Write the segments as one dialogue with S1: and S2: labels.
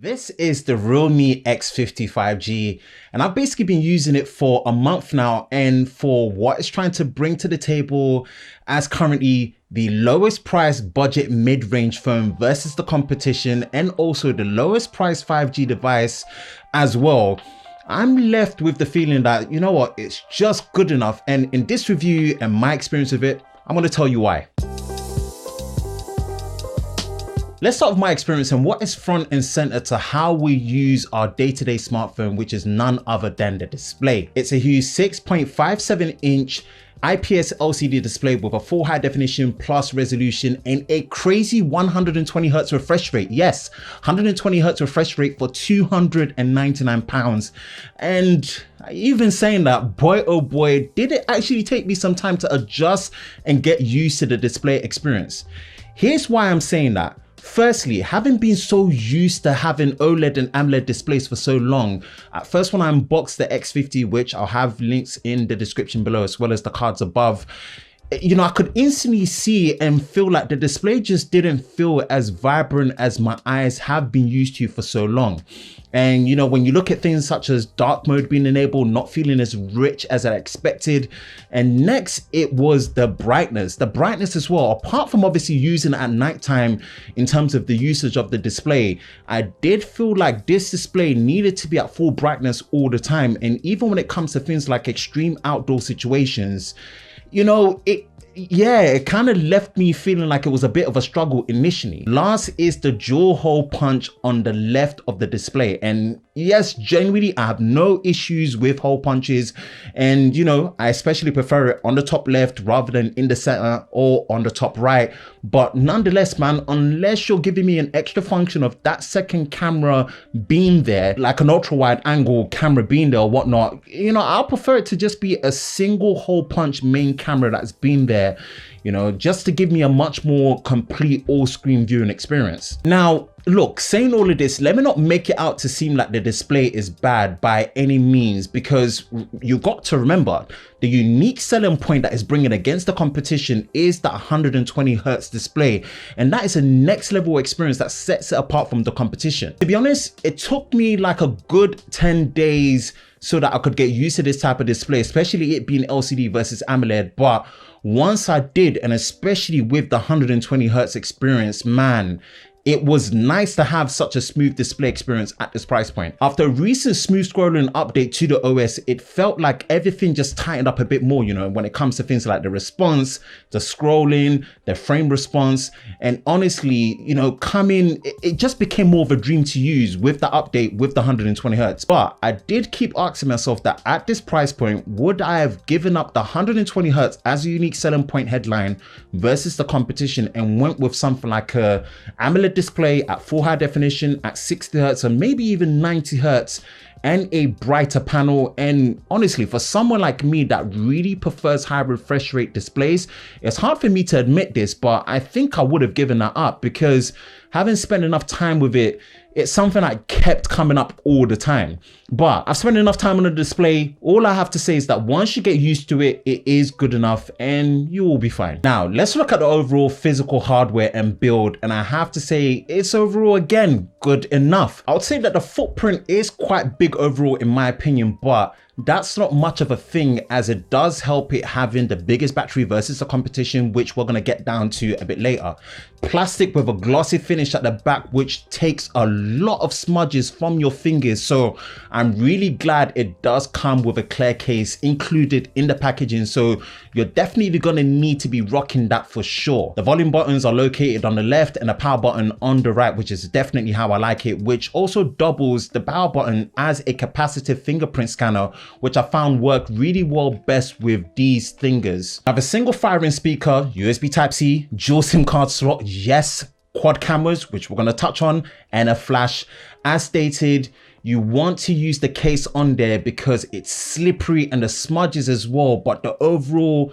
S1: This is the Realme X50 5G, and I've basically been using it for a month now, and for what it's trying to bring to the table as currently the lowest price budget mid-range phone versus the competition, and also the lowest price 5G device as well, I'm left with the feeling that, you know what, it's just good enough. And in this review and my experience with it, I'm going to tell you why. Let's start with my experience and what is front and center to how we use our day-to-day smartphone, which is none other than the display. It's a huge 6.57-inch IPS LCD display with a full high definition plus resolution and a crazy 120 Hz refresh rate. Yes, 120 Hz refresh rate for £299. And even saying that, boy oh boy, did it actually take me some time to adjust and get used to the display experience. Here's why I'm saying that. Firstly, having been so used to having OLED and AMOLED displays for so long, at first when I unboxed the X50, which I'll have links in the description below as well as the cards above, you know, I could instantly see and feel like the display just didn't feel as vibrant as my eyes have been used to for so long. And you know, when you look at things such as dark mode being enabled, not feeling as rich as I expected. And next, it was the brightness as well. Apart from obviously using it at nighttime in terms of the usage of the display, I did feel like this display needed to be at full brightness all the time. And even when it comes to things like extreme outdoor situations, you know, it kind of left me feeling like it was a bit of a struggle initially. Last is the dual hole punch on the left of the display. And yes, genuinely, I have no issues with hole punches. And you know, I especially prefer it on the top left rather than in the center or on the top right. But nonetheless, man, unless you're giving me an extra function of that second camera being there, like an ultra wide angle camera being there or whatnot, you know, I'll prefer it to just be a single hole punch main camera that's been there, you know, just to give me a much more complete all screen viewing experience. Now, look, saying all of this, let me not make it out to seem like the display is bad by any means, because you got to remember the unique selling point that is bringing against the competition is that 120 Hz display. And that is a next level experience that sets it apart from the competition. To be honest, it took me like a good 10 days so that I could get used to this type of display, especially it being LCD versus AMOLED. But once I did, and especially with the 120 Hz experience, man, it was nice to have such a smooth display experience at this price point. After a recent smooth scrolling update to the OS, it felt like everything just tightened up a bit more, you know, when it comes to things like the response, the scrolling, the frame response. And honestly, you know, it just became more of a dream to use with the update with the 120 Hz. But I did keep asking myself that at this price point, would I have given up the 120 Hz as a unique selling point headline versus the competition and went with something like a AMOLED display at full high definition at 60 Hz or maybe even 90 Hz and a brighter panel? And honestly, for someone like me that really prefers high refresh rate displays, it's hard for me to admit this, but I think I would have given that up, because having spent enough time with it, it's something that kept coming up all the time. But I've spent enough time on the display. All I have to say is that once you get used to it, it is good enough and you will be fine. Now, let's look at the overall physical hardware and build. And I have to say it's overall, again, good enough. I would say that the footprint is quite big overall in my opinion, but that's not much of a thing, as it does help it having the biggest battery versus the competition, which we're going to get down to a bit later. Plastic with a glossy finish at the back, which takes a lot of smudges from your fingers. So I'm really glad it does come with a clear case included in the packaging. So you're definitely going to need to be rocking that for sure. The volume buttons are located on the left and the power button on the right, which is definitely how I like it, which also doubles the power button as a capacitive fingerprint scanner, which I found worked really well best with these fingers. I have a single firing speaker, USB Type-C, dual SIM card slot, yes, quad cameras, which we're going to touch on, and a flash. As stated, you want to use the case on there because it's slippery and the smudges as well, but the overall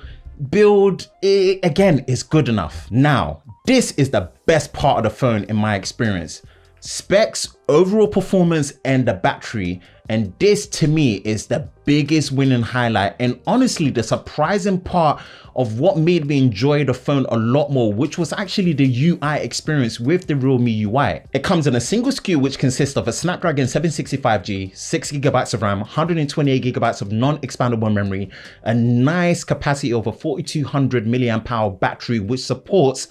S1: build, again, is good enough. Now, this is the best part of the phone in my experience. Specs, overall performance, and the battery. And this to me is the biggest winning highlight, and honestly the surprising part of what made me enjoy the phone a lot more, which was actually the UI experience with the Realme UI. It comes in a single SKU which consists of a Snapdragon 765G, 6GB of RAM, 128GB of non-expandable memory, a nice capacity of a 4200 mAh battery which supports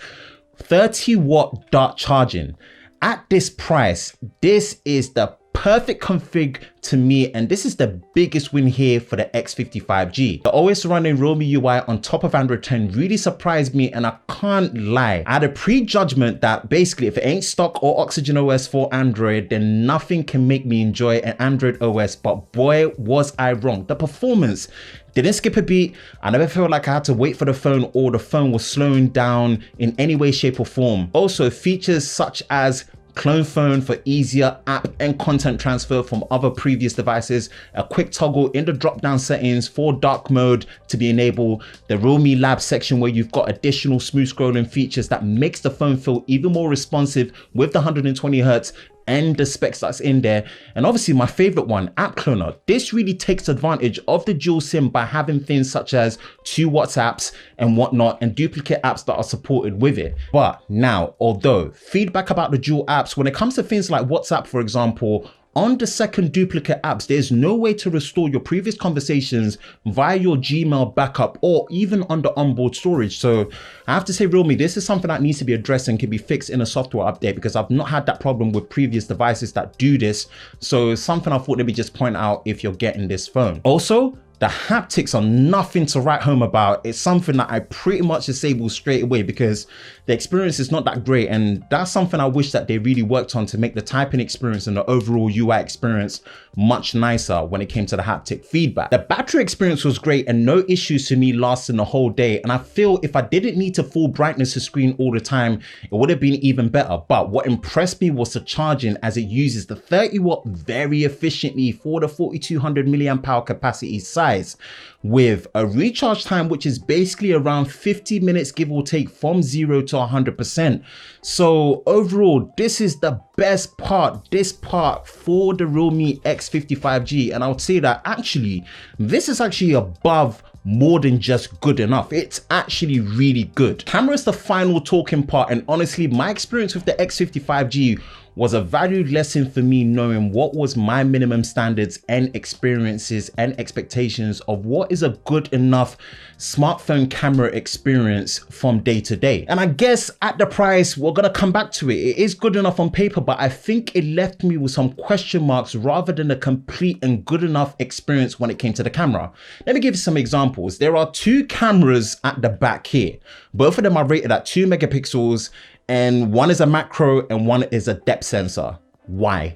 S1: 30-watt dart charging. At this price, this is the perfect config to me, and this is the biggest win here for the X55G. The OS running Realme UI on top of Android 10 really surprised me, and I can't lie, I had a prejudgment that basically if it ain't stock or Oxygen OS for Android, then nothing can make me enjoy an Android OS, but boy was I wrong. The performance didn't skip a beat. I never felt like I had to wait for the phone or the phone was slowing down in any way, shape or form. Also, features such as clone phone for easier app and content transfer from other previous devices, a quick toggle in the drop down settings for dark mode to be enabled, the Realme Lab section where you've got additional smooth scrolling features that makes the phone feel even more responsive with the 120Hz and the specs that's in there. And obviously my favorite one, app cloner. This really takes advantage of the dual SIM by having things such as 2 WhatsApps and whatnot, and duplicate apps that are supported with it. But now, although feedback about the dual apps, when it comes to things like WhatsApp, for example, on the second duplicate apps, there's no way to restore your previous conversations via your Gmail backup or even on the onboard storage. So I have to say, Realme, this is something that needs to be addressed and can be fixed in a software update, because I've not had that problem with previous devices that do this. So it's something I thought let me just point out if you're getting this phone. Also, the haptics are nothing to write home about. It's something that I pretty much disable straight away because the experience is not that great, and that's something I wish that they really worked on to make the typing experience and the overall UI experience much nicer when it came to the haptic feedback. The battery experience was great and no issues to me lasting the whole day, and I feel if I didn't need to full brightness the screen all the time, it would have been even better. But what impressed me was the charging, as it uses the 30-watt very efficiently for the 4200 mAh capacity size, with a recharge time which is basically around 50 minutes give or take from 0 to 100%. So overall, this is the best part, this part for the Realme X55G, and I would say that actually this is actually above more than just good enough. It's actually really good. Camera is the final talking part, and honestly my experience with the X55G was a valued lesson for me, knowing what was my minimum standards and experiences and expectations of what is a good enough smartphone camera experience from day to day. And I guess at the price, we're gonna come back to it. It is good enough on paper, but I think it left me with some question marks rather than a complete and good enough experience when it came to the camera. Let me give you some examples. There are 2 cameras at the back here. Both of them are rated at 2 megapixels, and one is a macro and one is a depth sensor. Why?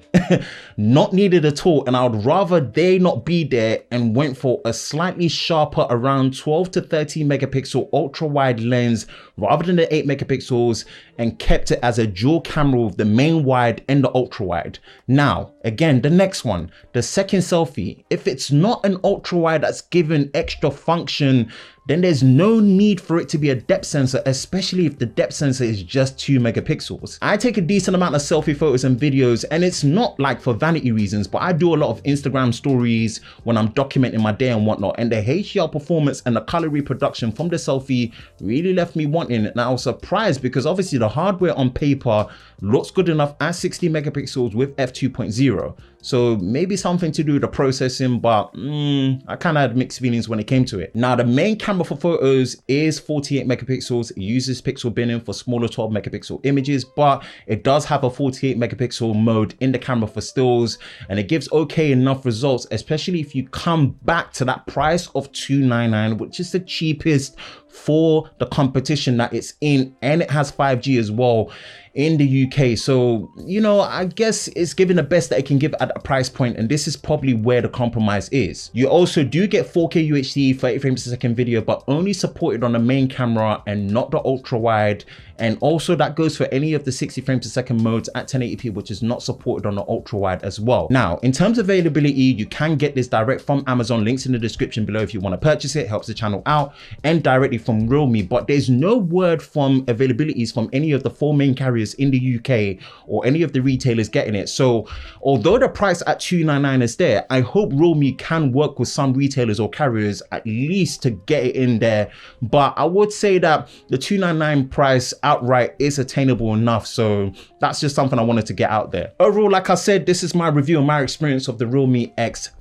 S1: Not needed at all, and I would rather they not be there and went for a slightly sharper around 12 to 13 megapixel ultra wide lens rather than the 8 megapixels, and kept it as a dual camera with the main wide and the ultra wide. Now again, the next one, the second selfie, if it's not an ultra wide that's given extra function, then there's no need for it to be a depth sensor, especially if the depth sensor is just 2 megapixels. I take a decent amount of selfie photos and videos, and it's not like for vanity reasons, but I do a lot of Instagram stories when I'm documenting my day and whatnot, and the HDR performance and the color reproduction from the selfie really left me wanting it. And I was surprised because obviously the hardware on paper looks good enough at 60 megapixels with f2.0. So maybe something to do with the processing, but I kind of had mixed feelings when it came to it. Now the main camera for photos is 48 megapixels. It uses pixel binning for smaller 12 megapixel images, but it does have a 48 megapixel mode in the camera for stills, and it gives okay enough results, especially if you come back to that price of $299, which is the cheapest for the competition that it's in, and it has 5G as well in the UK. So, you know, I guess it's giving the best that it can give at a price point, and this is probably where the compromise is. You also do get 4K UHD 30 frames per second video, but only supported on the main camera and not the ultra wide. And also that goes for any of the 60 frames per second modes at 1080p, which is not supported on the ultra wide as well. Now, in terms of availability, you can get this direct from Amazon, links in the description below if you want to purchase it, helps the channel out, and directly from Realme. But there's no word from availabilities from any of the 4 main carriers in the UK or any of the retailers getting it. So although the price at $299 is there, I hope Realme can work with some retailers or carriers at least to get it in there. But I would say that the $299 price outright is attainable enough. So that's just something I wanted to get out there. Overall, like I said, this is my review and my experience of the Realme X50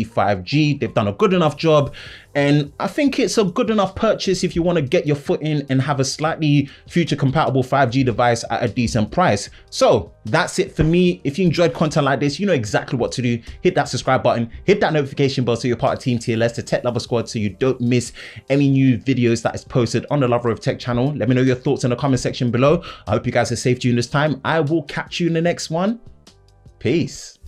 S1: 5G. They've done a good enough job, and I think it's a good enough purchase if you want to get your foot in and have a slightly future compatible 5G device at a decent price. So that's it for me. If you enjoyed content like this, you know exactly what to do. Hit that subscribe button, hit that notification bell so you're part of Team TLS, the Tech Lover Squad, so you don't miss any new videos that is posted on the Lover of Tech channel. Let me know your thoughts in the comment section below. I hope you guys are safe during this time. I will catch you in the next one. Peace.